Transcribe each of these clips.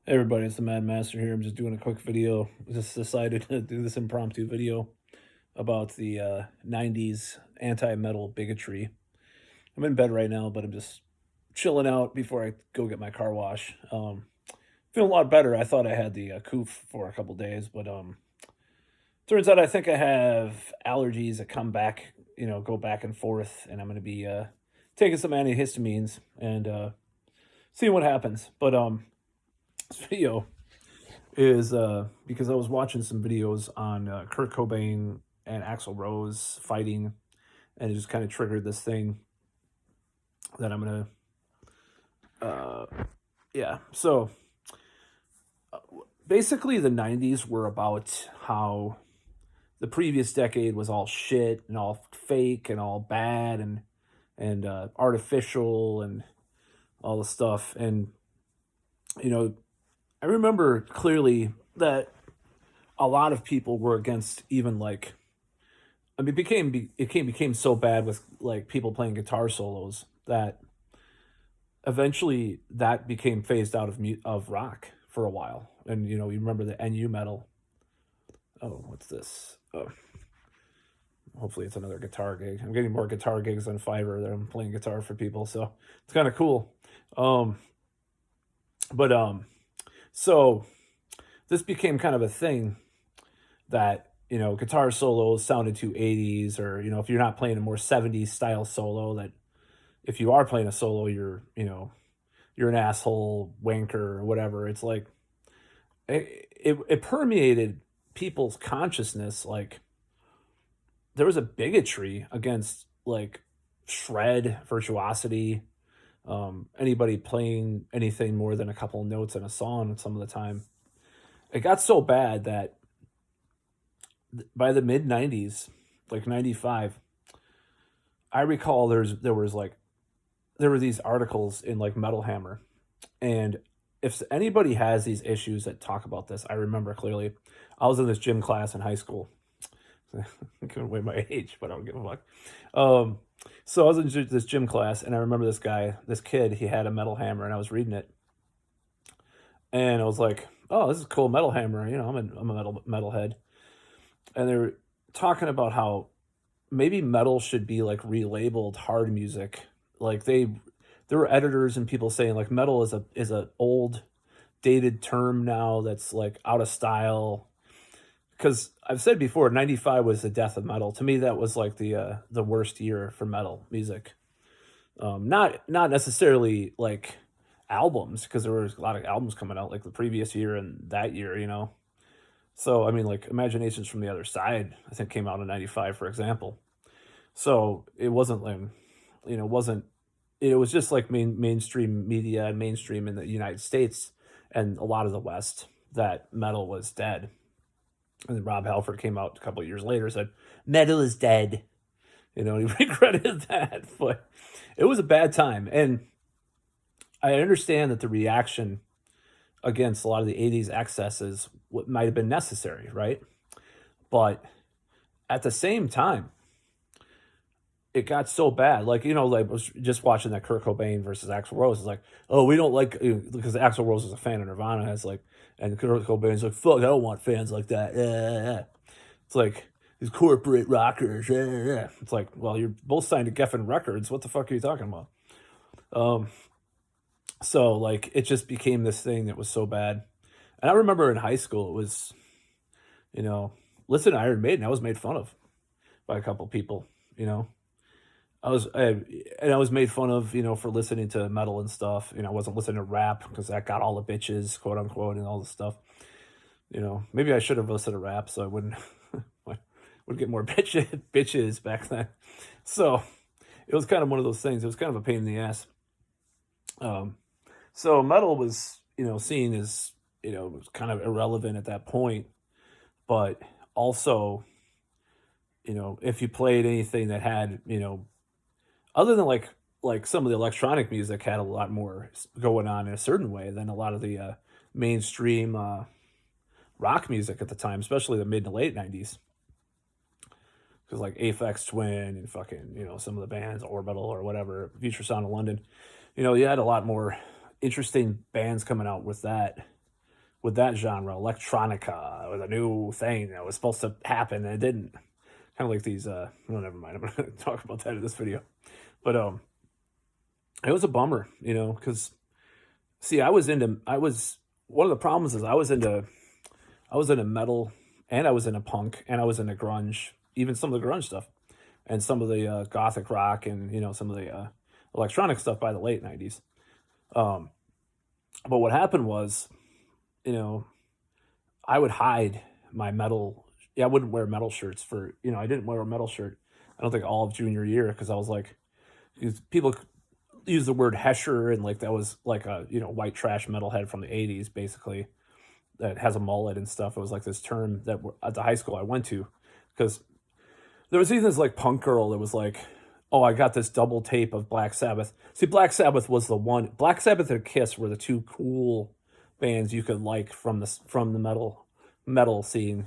Hey everybody, it's the Mad Master here. I'm just doing a quick video. Just decided to do this impromptu video about the 90s anti-metal bigotry. I'm in bed right now, but I'm just chilling out before I go get my car wash. Feeling a lot better. I thought I had the coof for a couple days, but turns out I think I have allergies that come back, go back and forth, and I'm going to be taking some antihistamines and seeing what happens. But this video is because I was watching some videos on Kurt Cobain and Axl Rose fighting, and it just kind of triggered this thing that I'm gonna, yeah. So basically, the '90s were about how the previous decade was all shit and all fake and all bad and artificial and all the stuff. And you know, I remember clearly that a lot of people were against even like it became so bad with like people playing guitar solos that eventually that became phased out of rock for a while. And you remember the NU metal. Oh, what's this? Oh, hopefully it's another guitar gig. I'm getting more guitar gigs on Fiverr that I'm playing guitar for people, so it's kind of cool. Um, but so this became kind of a thing that guitar solos sounded too 80s, or if you're not playing a more 70s style solo, that if you are playing a solo, you're an asshole wanker or whatever. It's like it permeated people's consciousness. Like there was a bigotry against like shred virtuosity, anybody playing anything more than a couple notes in a song some of the time. It got so bad that by the mid 90s, like 95, I recall there were these articles in like Metal Hammer. And if anybody has these issues that talk about this, I remember clearly. I was in this gym class in high school. I'm giving away my age, but I don't give a fuck. Um, so I was in this gym class, and I remember this kid, he had a Metal Hammer, and I was reading it, and I was like, "Oh, this is cool, Metal Hammer." I'm a metalhead, and they were talking about how maybe metal should be like relabeled hard music. Like there were editors and people saying like metal is a old dated term now that's like out of style. Because I've said before, '95 was the death of metal. To me, that was like the worst year for metal music. Not necessarily like albums, because there was a lot of albums coming out like the previous year and that year. So I mean, like Imaginations from the Other Side, I think came out in '95, for example. So it wasn't like, wasn't it was just like mainstream media and mainstream in the United States and a lot of the West that metal was dead. And then Rob Halford came out a couple of years later and said metal is dead. He regretted that, but it was a bad time. And I understand that the reaction against a lot of the '80s excesses what might have been necessary, right? But at the same time, it got so bad. Like, like I was just watching that Kurt Cobain versus Axl Rose. It's like, oh, we don't like because Axl Rose is a fan of Nirvana. It's like, and Kurt Cobain's like, fuck, I don't want fans like that. It's like these corporate rockers. It's like, well, you're both signed to Geffen Records. What the fuck are you talking about? Um, so like it just became this thing that was so bad. And I remember in high school, it was, you know, listen to Iron Maiden. I was made fun of by a couple people. You know, I was made fun of, for listening to metal and stuff. I wasn't listening to rap because that got all the bitches, quote unquote, and all the stuff. Maybe I should have listened to rap so I wouldn't would get more bitches back then. So it was kind of one of those things. It was kind of a pain in the ass. Um, so metal was, seen as, was kind of irrelevant at that point, but also, if you played anything that had, other than like some of the electronic music had a lot more going on in a certain way than a lot of the mainstream rock music at the time, especially the mid to late '90s. Because like Aphex Twin and fucking some of the bands, Orbital or whatever, Future Sound of London, you had a lot more interesting bands coming out with that. with that genre. Electronica was a new thing that was supposed to happen and it didn't. Kind of like these. No, never mind. I'm not going to talk about that in this video. But it was a bummer, because see, I was one of the problems is I was into metal and I was into punk and I was into grunge, even some of the grunge stuff and some of the gothic rock and some of the electronic stuff by the late '90s. Um, but what happened was, you know, I would hide my metal. Yeah, I wouldn't wear metal shirts for I didn't wear a metal shirt. I don't think all of junior year because I was like, 'cause people use the word Hesher and like that was like a white trash metalhead from the '80s basically that has a mullet and stuff. It was like this term that at the high school I went to because there was even this like punk girl that was like, "Oh, I got this double tape of Black Sabbath." See, Black Sabbath was the one. Black Sabbath and Kiss were the two cool bands you could like from the metal scene.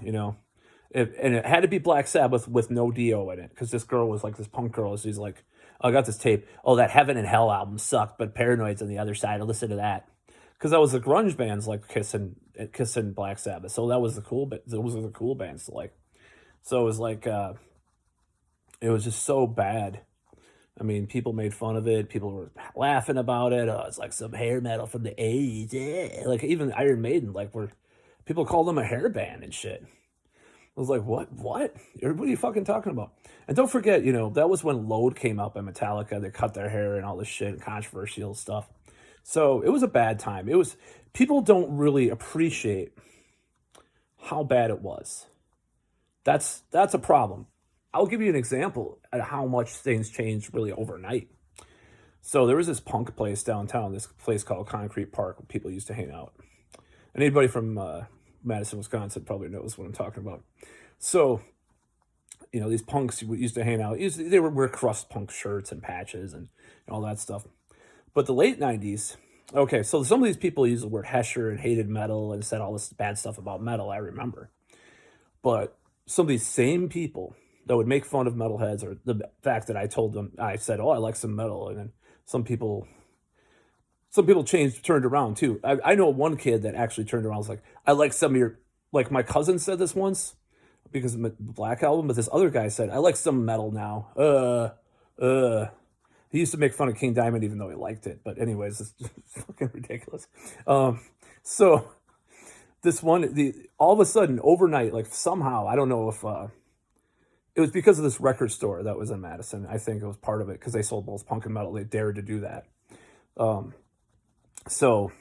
And it had to be Black Sabbath with no Dio in it because this girl was like this punk girl. She's like, "Oh, I got this tape. Oh, that Heaven and Hell album sucked, but Paranoid's on the other side. I'll listen to that." Because that was the grunge bands like Kiss and Black Sabbath. So that was the cool. Those were the cool bands to like. So it was like it was just so bad. I mean, people made fun of it. People were laughing about it. Oh, it's like some hair metal from the '80s. Yeah. Like even Iron Maiden, like people called them a hair band and shit. I was like, what? What are you fucking talking about? And don't forget, that was when Load came out by Metallica. They cut their hair and all this shit and controversial stuff. So it was a bad time. People don't really appreciate how bad it was. That's a problem. I'll give you an example of how much things changed really overnight. So there was this punk place downtown, this place called Concrete Park where people used to hang out. And anybody from Madison, Wisconsin probably knows what I'm talking about. So, these punks used to hang out. They would wear crust punk shirts and patches and all that stuff. But the late '90s, okay, so some of these people used the word Hesher and hated metal and said all this bad stuff about metal, I remember. But some of these same people that would make fun of metalheads or the fact that I said, "Oh, I like some metal," and then some people turned around too. I know one kid that actually turned around and was like, "I like some of your," like my cousin said this once because of the Black Album, but this other guy said, "I like some metal now." He used to make fun of King Diamond even though he liked it. But anyways, it's fucking ridiculous. So this all of a sudden overnight, like somehow, I don't know if it was because of this record store that was in Madison. I think it was part of it because they sold both punk and metal. They dared to do that. So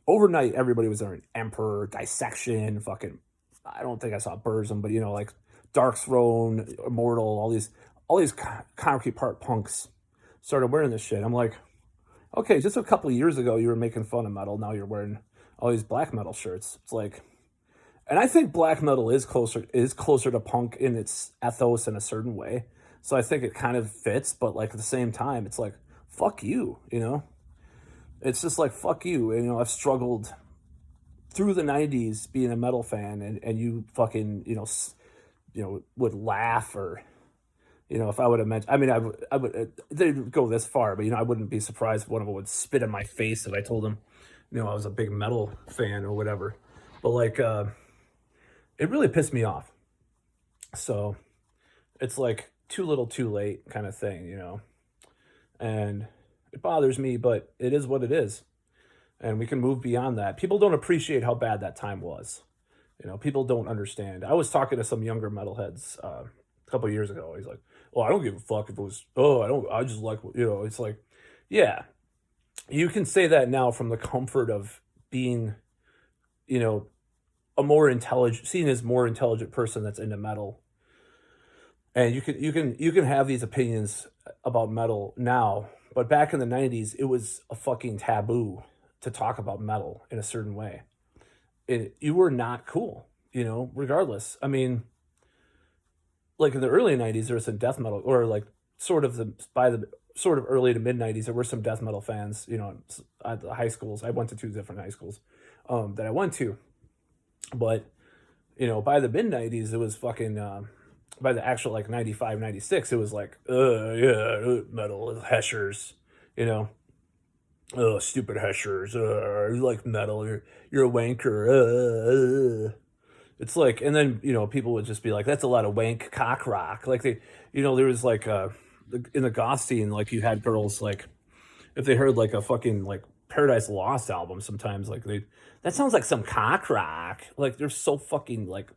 overnight, everybody was there. Emperor, Dissection, fucking. I don't think I saw Burzum, but like Dark Throne, Immortal, all these Concrete Park punks started wearing this shit. I'm like, okay, just a couple of years ago you were making fun of metal. Now you're wearing all these black metal shirts. It's like, and I think black metal is closer to punk in its ethos in a certain way. So I think it kind of fits, but like at the same time, it's like, fuck you, It's just like, fuck you. I've struggled through the '90s being a metal fan and you fucking, would laugh or, if I would have mentioned, I mean, I would, they didn't go this far, but, I wouldn't be surprised if one of them would spit in my face if I told them, I was a big metal fan or whatever. But like, it really pissed me off. So it's like too little too late kind of thing, and it bothers me, but it is what it is. And we can move beyond that. People don't appreciate how bad that time was. People don't understand. I was talking to some younger metalheads a couple of years ago. He's like, "Well, I don't give a fuck if it was, I just like, it's like, yeah, you can say that now from the comfort of being, seen as more intelligent person that's into metal. And you can have these opinions about metal now, but back in the '90s, it was a fucking taboo to talk about metal in a certain way. You were not cool, regardless. I mean, like in the early '90s, there was some death metal, or like by the sort of early to mid '90s, there were some death metal fans, at the high schools. I went to two different high schools that I went to, but by the mid '90s, it was fucking. By the actual like 95, 96, it was like, yeah, metal, Heshers, Oh, stupid Heshers. You like metal. You're a wanker. It's like, and then people would just be like, "That's a lot of wank cock rock." Like there was like in the goth scene, like you had girls like if they heard like a fucking like Paradise Lost album, sometimes like that sounds like some cock rock. Like they're so fucking like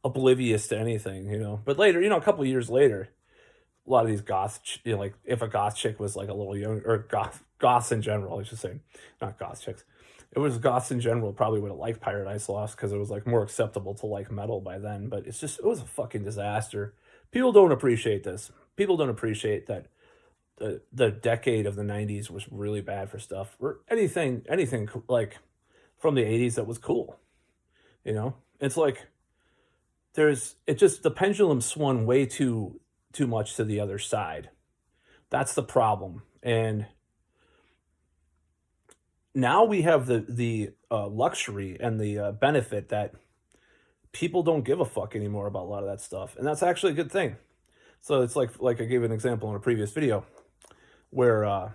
oblivious to anything. But later, a couple of years later, a lot of these like if a goth chick was like a little young or goths in general, I should say, not goth chicks. It was goths in general probably would have liked Paradise Lost because it was like more acceptable to like metal by then. But it was a fucking disaster. People don't appreciate this. People don't appreciate that the decade of the '90s was really bad for stuff or anything like from the '80s that was cool. It's like the pendulum swung way too much to the other side. That's the problem. And now we have the luxury and the benefit that people don't give a fuck anymore about a lot of that stuff, and that's actually a good thing. So it's like I gave an example in a previous video where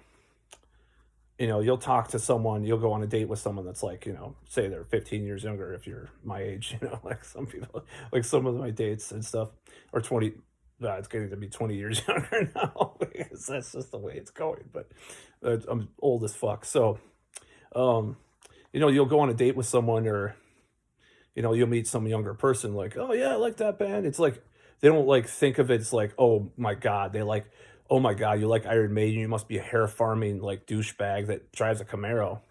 you'll talk to someone, you'll go on a date with someone that's like, say they're 15 years younger if you're my age, like some people, like some of my dates and stuff, or 20, it's getting to be 20 years younger now because that's just the way it's going. But I'm old as fuck. So, you'll go on a date with someone or, you'll meet some younger person like, oh yeah, I like that band. It's like, they don't like think of it as like, oh my God, they like, oh my God, you like Iron Maiden, you must be a hair farming like douchebag that drives a Camaro.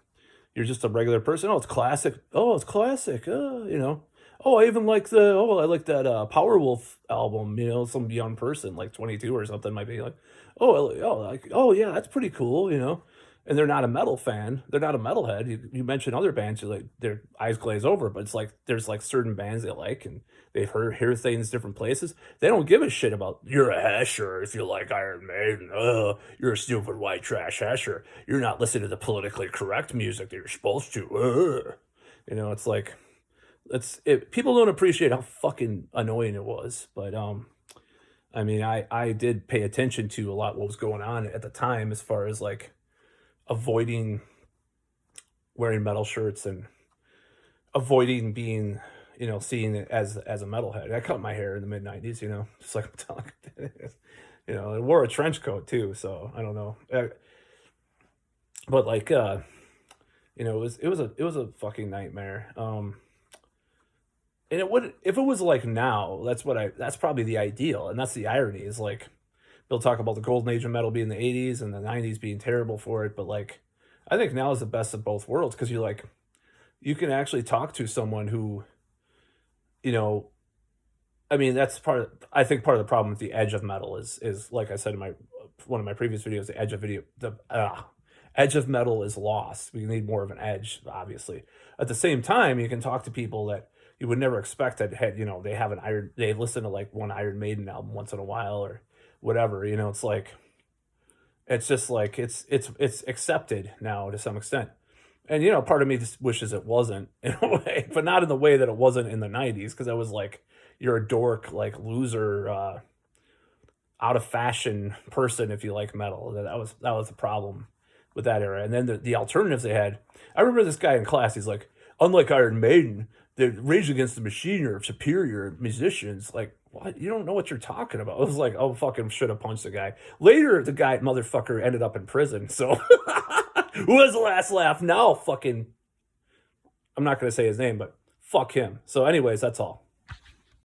You're just a regular person. Oh, it's classic. Oh, it's classic. Oh, I like that Powerwolf album. Some young person like 22 or something might be like, oh yeah, that's pretty cool. And they're not a metal fan. They're not a metalhead. You mention other bands, you like their eyes glaze over, but it's like there's like certain bands they like and they've hear things different places. They don't give a shit about you're a Hesher if you like Iron Maiden. You're a stupid white trash Hesher. You're not listening to the politically correct music that you're supposed to. It's like people don't appreciate how fucking annoying it was. But I mean, I did pay attention to a lot what was going on at the time as far as like avoiding wearing metal shirts and avoiding being seen as a metalhead. I cut my hair in the mid '90s, just like I'm telling you. I wore a trench coat too, so I don't know. But like it was a fucking nightmare. And it would if it was like now, that's probably the ideal, and that's the irony is like they'll talk about the golden age of metal being the '80s and the '90s being terrible for it, but like I think now is the best of both worlds because you can actually talk to someone who, you know, I mean I think part of the problem with the edge of metal is like I said in my one of my previous videos, the edge of metal is lost. We need more of an edge, obviously. At the same time, you can talk to people that you would never expect that they listen to like one Iron Maiden album once in a while or whatever. It's just like it's accepted now to some extent. And part of me just wishes it wasn't in a way, but not in the way that it wasn't in the '90s, because I was like, you're a dork, like loser, out of fashion person if you like metal. That was the problem with that era. And then the alternatives they had. I remember this guy in class. He's like, unlike Iron Maiden, the Rage Against the Machine are superior musicians. Like, what? You don't know what you're talking about. I was like, oh, fucking should have punched the guy. Later, the guy, motherfucker, ended up in prison. So, who has the last laugh? Now, fucking, I'm not going to say his name, but fuck him. So, anyways, that's all.